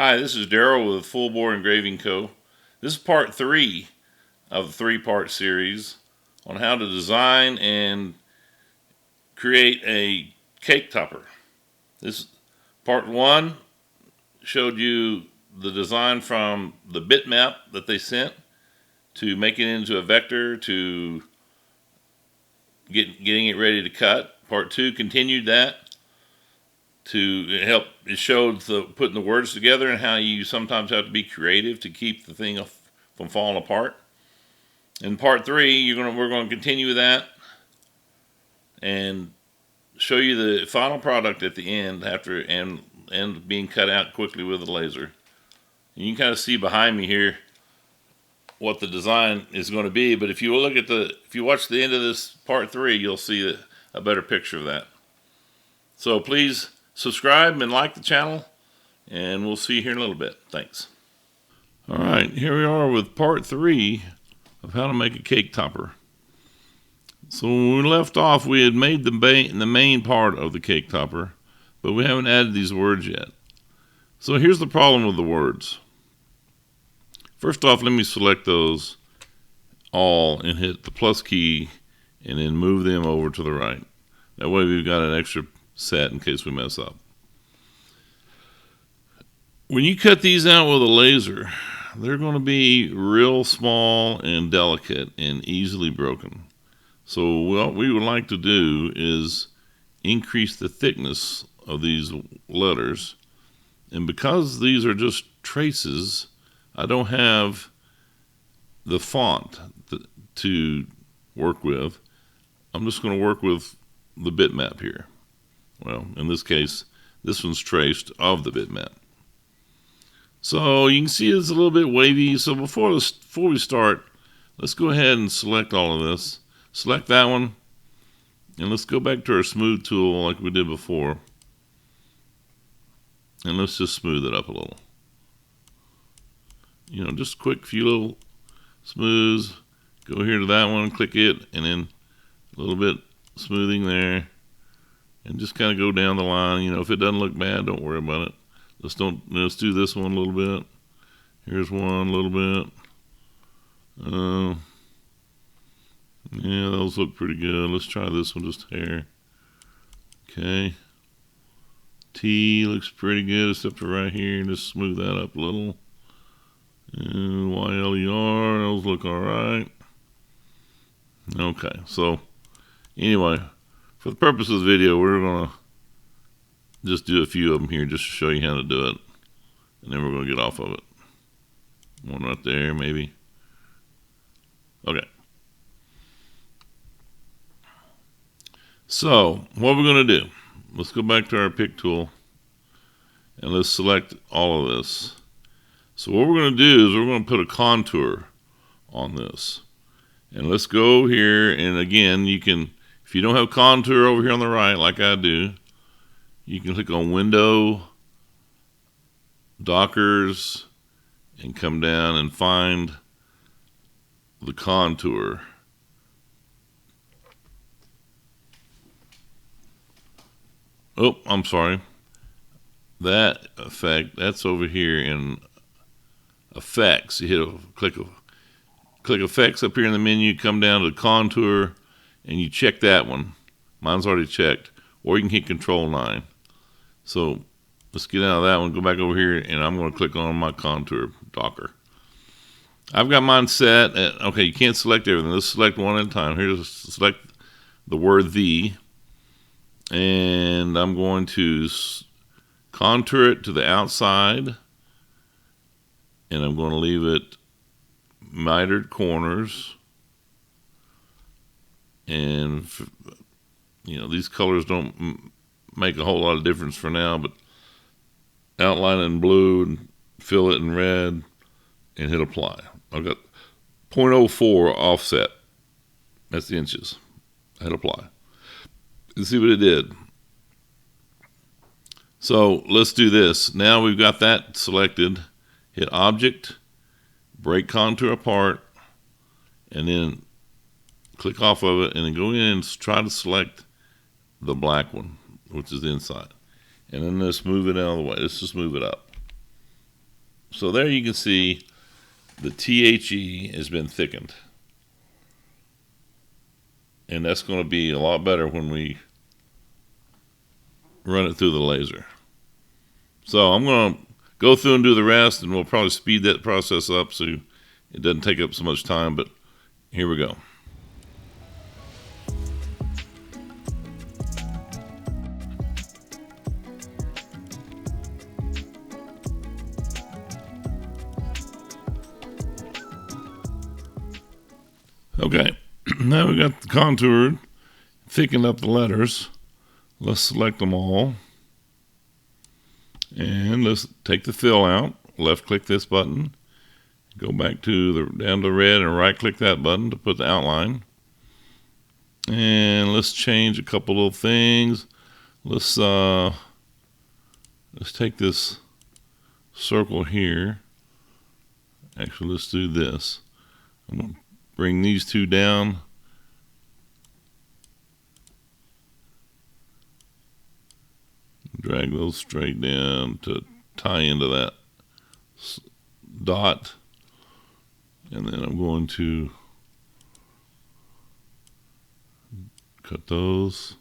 Hi, this is Daryl with Full Bore Engraving Co. This is part 3 of the 3-part series on how to design and create a cake topper. This part 1 showed you the design from the Bitmap that they sent to make it into a vector to getting it ready to cut. Part 2 continued that to help. It showed putting the words together and how you sometimes have to be creative to keep the thing from falling apart. In part 3, we're going to continue with that and show you the final product at the end after and being cut out quickly with a laser. And you can kind of see behind me here what the design is going to be. But if you watch the end of this part 3, you'll see a better picture of that. So please subscribe and like the channel, and we'll see you here in a little bit. Thanks. All right, here we are with part 3 of how to make a cake topper. So when we left off, we had made the main part of the cake topper, but we haven't added these words yet. So here's the problem with the words. First off, let me select those all and hit the plus key and then move them over to the right. That way we've got an extra set in case we mess up. When you cut these out with a laser, they're going to be real small and delicate and easily broken. So what we would like to do is increase the thickness of these letters. And because these are just traces, I don't have the font to work with. I'm just going to work with the bitmap here. Well, in this case, this one's traced of the bitmap. So you can see it's a little bit wavy. So before we start, let's go ahead and select all of this. Select that one, and let's go back to our smooth tool like we did before. And let's just smooth it up a little. Just quick few little smooths. Go here to that one, click it, and then a little bit smoothing there. And just kind of go down the line. If it doesn't look bad, don't worry about it. Let's do this one a little bit. Here's one a little bit. Yeah, those look pretty good. Let's try this one just here. Okay. T looks pretty good except for right here. Just smooth that up a little. And YLER, those look alright. Okay, so anyway, for the purpose of the video, we're going to just do a few of them here just to show you how to do it. And then we're going to get off of it. One right there, maybe. Okay. So, what we're going to do, let's go back to our pick tool and let's select all of this. So what we're going to do is we're going to put a contour on this. And let's go here, and again, you can, if you don't have contour over here on the right like I do, you can click on Window, Dockers, and come down and find the contour. Oh, I'm sorry. That effect, that's over here in Effects. You click Effects up here in the menu, come down to Contour, and you check that one. Mine's already checked. Or you can hit Control 9. So let's get out of that one, go back over here, and I'm going to click on my contour docker. I've got mine set at, okay, you can't select everything. Let's select one at a time. Here's select the word "the," and I'm going to contour it to the outside, and I'm going to leave it mitered corners. And these colors don't make a whole lot of difference for now, but outline it in blue and fill it in red and hit apply. I've got 0.04 offset. That's the inches. Hit apply. And see what it did. So let's do this. Now we've got that selected. Hit Object, break contour apart, and then click off of it, and then go in and try to select the black one, which is the inside. And then let's move it out of the way. Let's just move it up. So there you can see the THE has been thickened. And that's going to be a lot better when we run it through the laser. So I'm going to go through and do the rest, and we'll probably speed that process up so it doesn't take up so much time, but here we go. Okay, now we got the contoured, thickened up the letters. Let's select them all. And let's take the fill out. Left click this button. Go back to down to red and right click that button to put the outline. And let's change a couple of things. Let's take this circle here. Actually, let's do this. I'm going to bring these two down. Drag those straight down to tie into that dot. And then I'm going to cut those.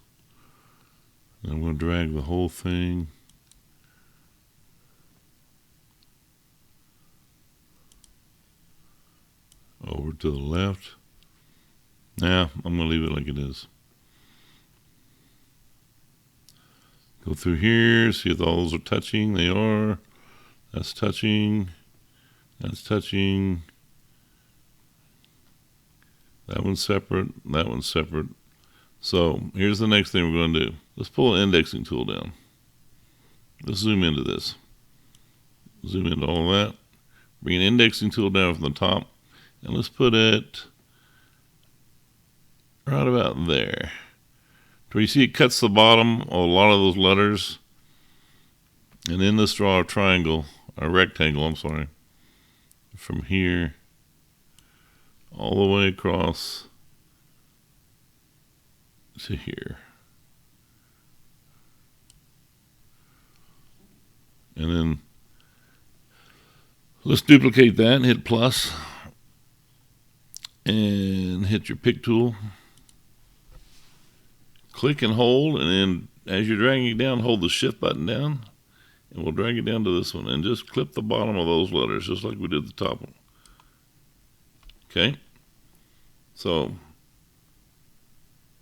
And I'm going to drag the whole thing over to the left. Now, I'm going to leave it like it is. Go through here, see if all those are touching. They are. That's touching. That's touching. That one's separate. That one's separate. So here's the next thing we're going to do. Let's pull an indexing tool down. Let's zoom into this. Zoom into all of that. Bring an indexing tool down from the top. And let's put it right about there. So you see it cuts the bottom of a lot of those letters. And then let's draw a triangle, a rectangle, I'm sorry, from here all the way across to here. And then let's duplicate that and hit plus and hit your pick tool. Click and hold, and then as you're dragging it down, hold the shift button down, and we'll drag it down to this one, and just clip the bottom of those letters, just like we did the top one. Okay? So,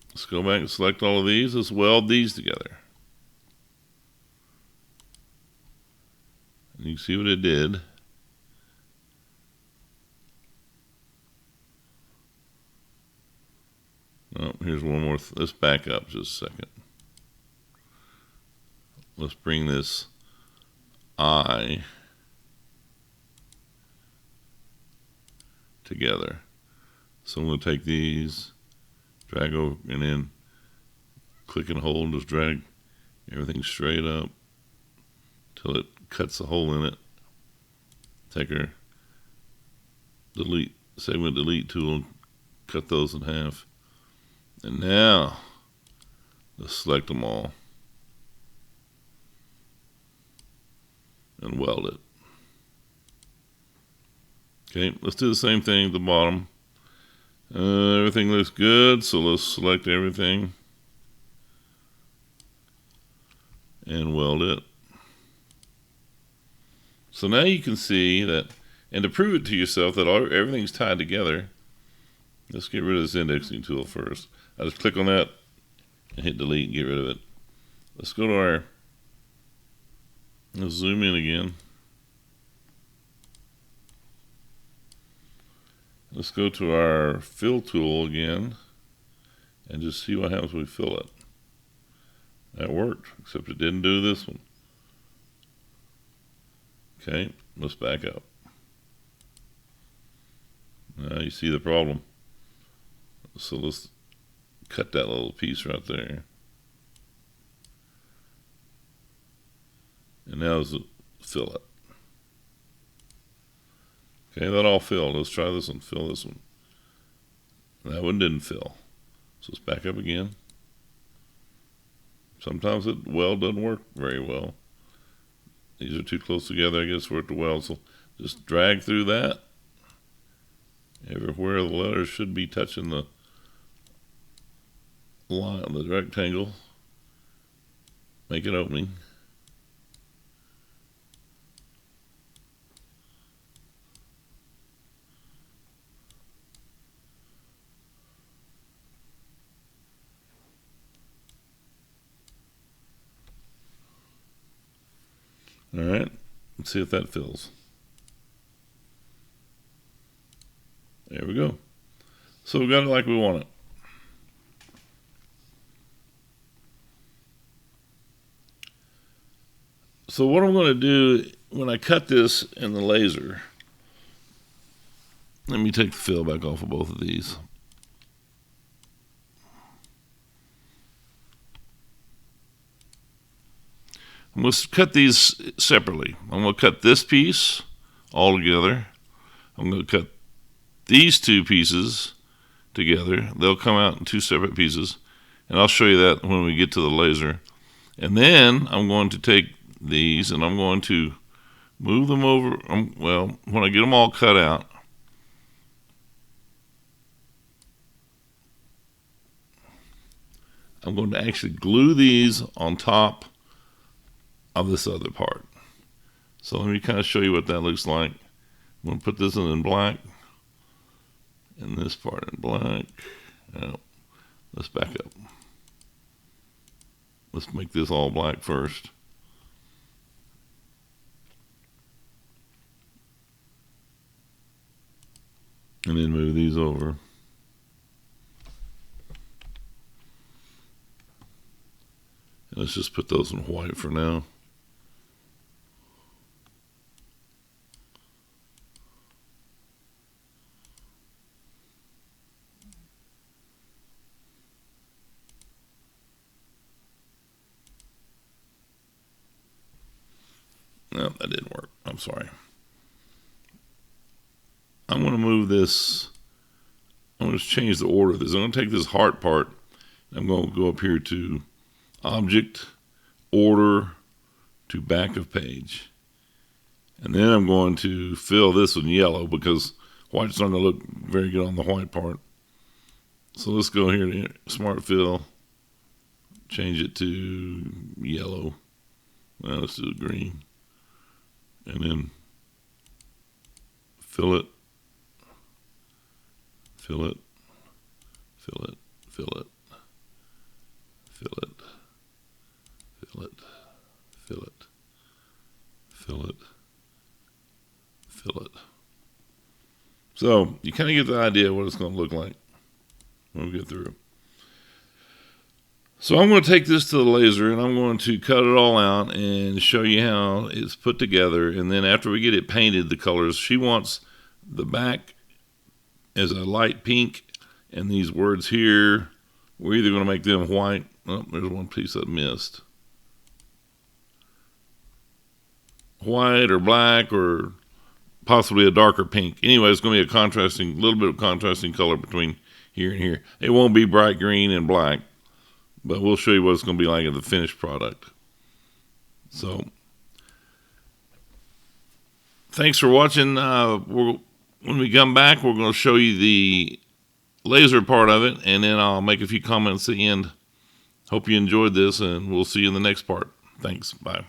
let's go back and select all of these. Let's weld these together. And you can see what it did. Oh, here's one more. Let's back up just a second. Let's bring this I together. So I'm going to take these, drag over, and then click and hold, just drag everything straight up till it cuts a hole in it. Take our segment delete tool and cut those in half. And now, let's select them all and weld it. Okay, let's do the same thing at the bottom. Everything looks good, so let's select everything and weld it. So now you can see that, and to prove it to yourself that everything's tied together, let's get rid of this indexing tool first. I just click on that and hit delete and get rid of it. Let's go to let's zoom in again. Let's go to our fill tool again and just see what happens when we fill it. That worked, except it didn't do this one. Okay, let's back up. Now you see the problem. So let's cut that little piece right there. And now let's fill it. Okay, that all filled. Let's try this one. Fill this one. That one didn't fill. So let's back up again. Sometimes it weld doesn't work very well. These are too close together, I guess, for it to weld. So Just drag through that. Everywhere the letters should be touching the line, the rectangle. Make an opening. All right, let's see if that fills. There we go. So we got it like we want it. So what I'm going to do when I cut this in the laser, let me take the fill back off of both of these. I'm going to cut these separately. I'm going to cut this piece all together. I'm going to cut these two pieces together. They'll come out in two separate pieces. And I'll show you that when we get to the laser. And then I'm going to take these and I'm going to move them over. Well, when I get them all cut out, I'm going to actually glue these on top of this other part. So let me kind of show you what that looks like. I'm going to put this in black and this part in black. Now, let's back up. Let's make this all black first. And then move these over. And let's just put those in white for now. No, that didn't work. I'm sorry. I'm going to move this. I'm going to change the order of this. I'm going to take this heart part. I'm going to go up here to Object, Order, to Back of Page. And then I'm going to fill this in yellow because white's not going to look very good on the white part. So let's go here to Smart Fill. Change it to yellow. Well, let's do green. And then fill it, fill it, fill it, fill it, fill it, fill it, fill it, fill it, fill it. So you kind of get the idea of what it's going to look like when we get through. So I'm going to take this to the laser and I'm going to cut it all out and show you how it's put together. And then after we get it painted, the colors, she wants the back as a light pink and these words here, we're either going to make them white. Oh, there's one piece I missed. White or black or possibly a darker pink. Anyway, it's going to be a contrasting, little bit of contrasting color between here and here. It won't be bright green and black. But we'll show you what it's going to be like in the finished product. So, thanks for watching. When we come back, we're going to show you the laser part of it, and then I'll make a few comments at the end. Hope you enjoyed this, and we'll see you in the next part. Thanks. Bye.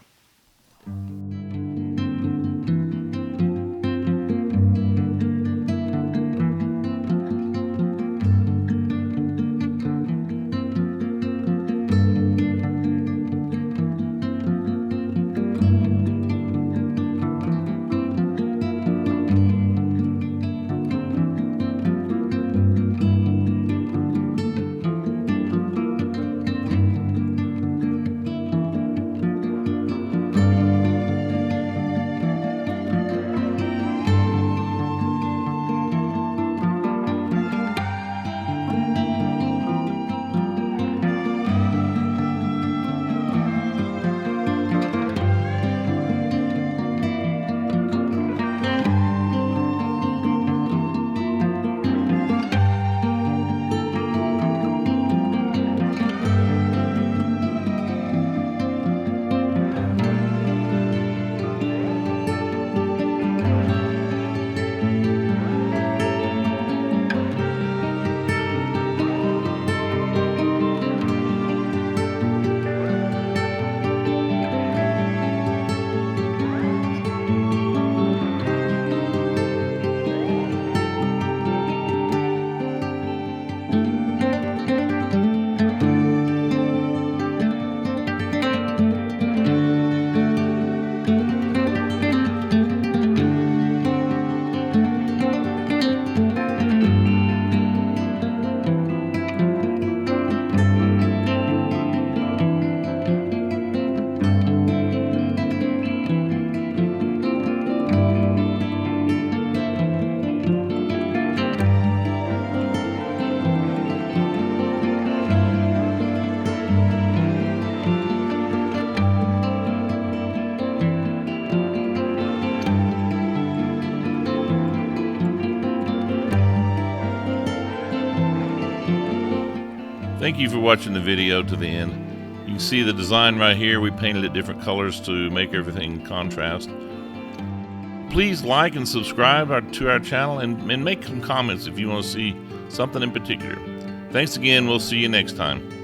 Thank you for watching the video to the end. You can see the design right here. We painted it different colors to make everything contrast. Please like and subscribe to our channel and make some comments if you want to see something in particular. Thanks again. We'll see you next time.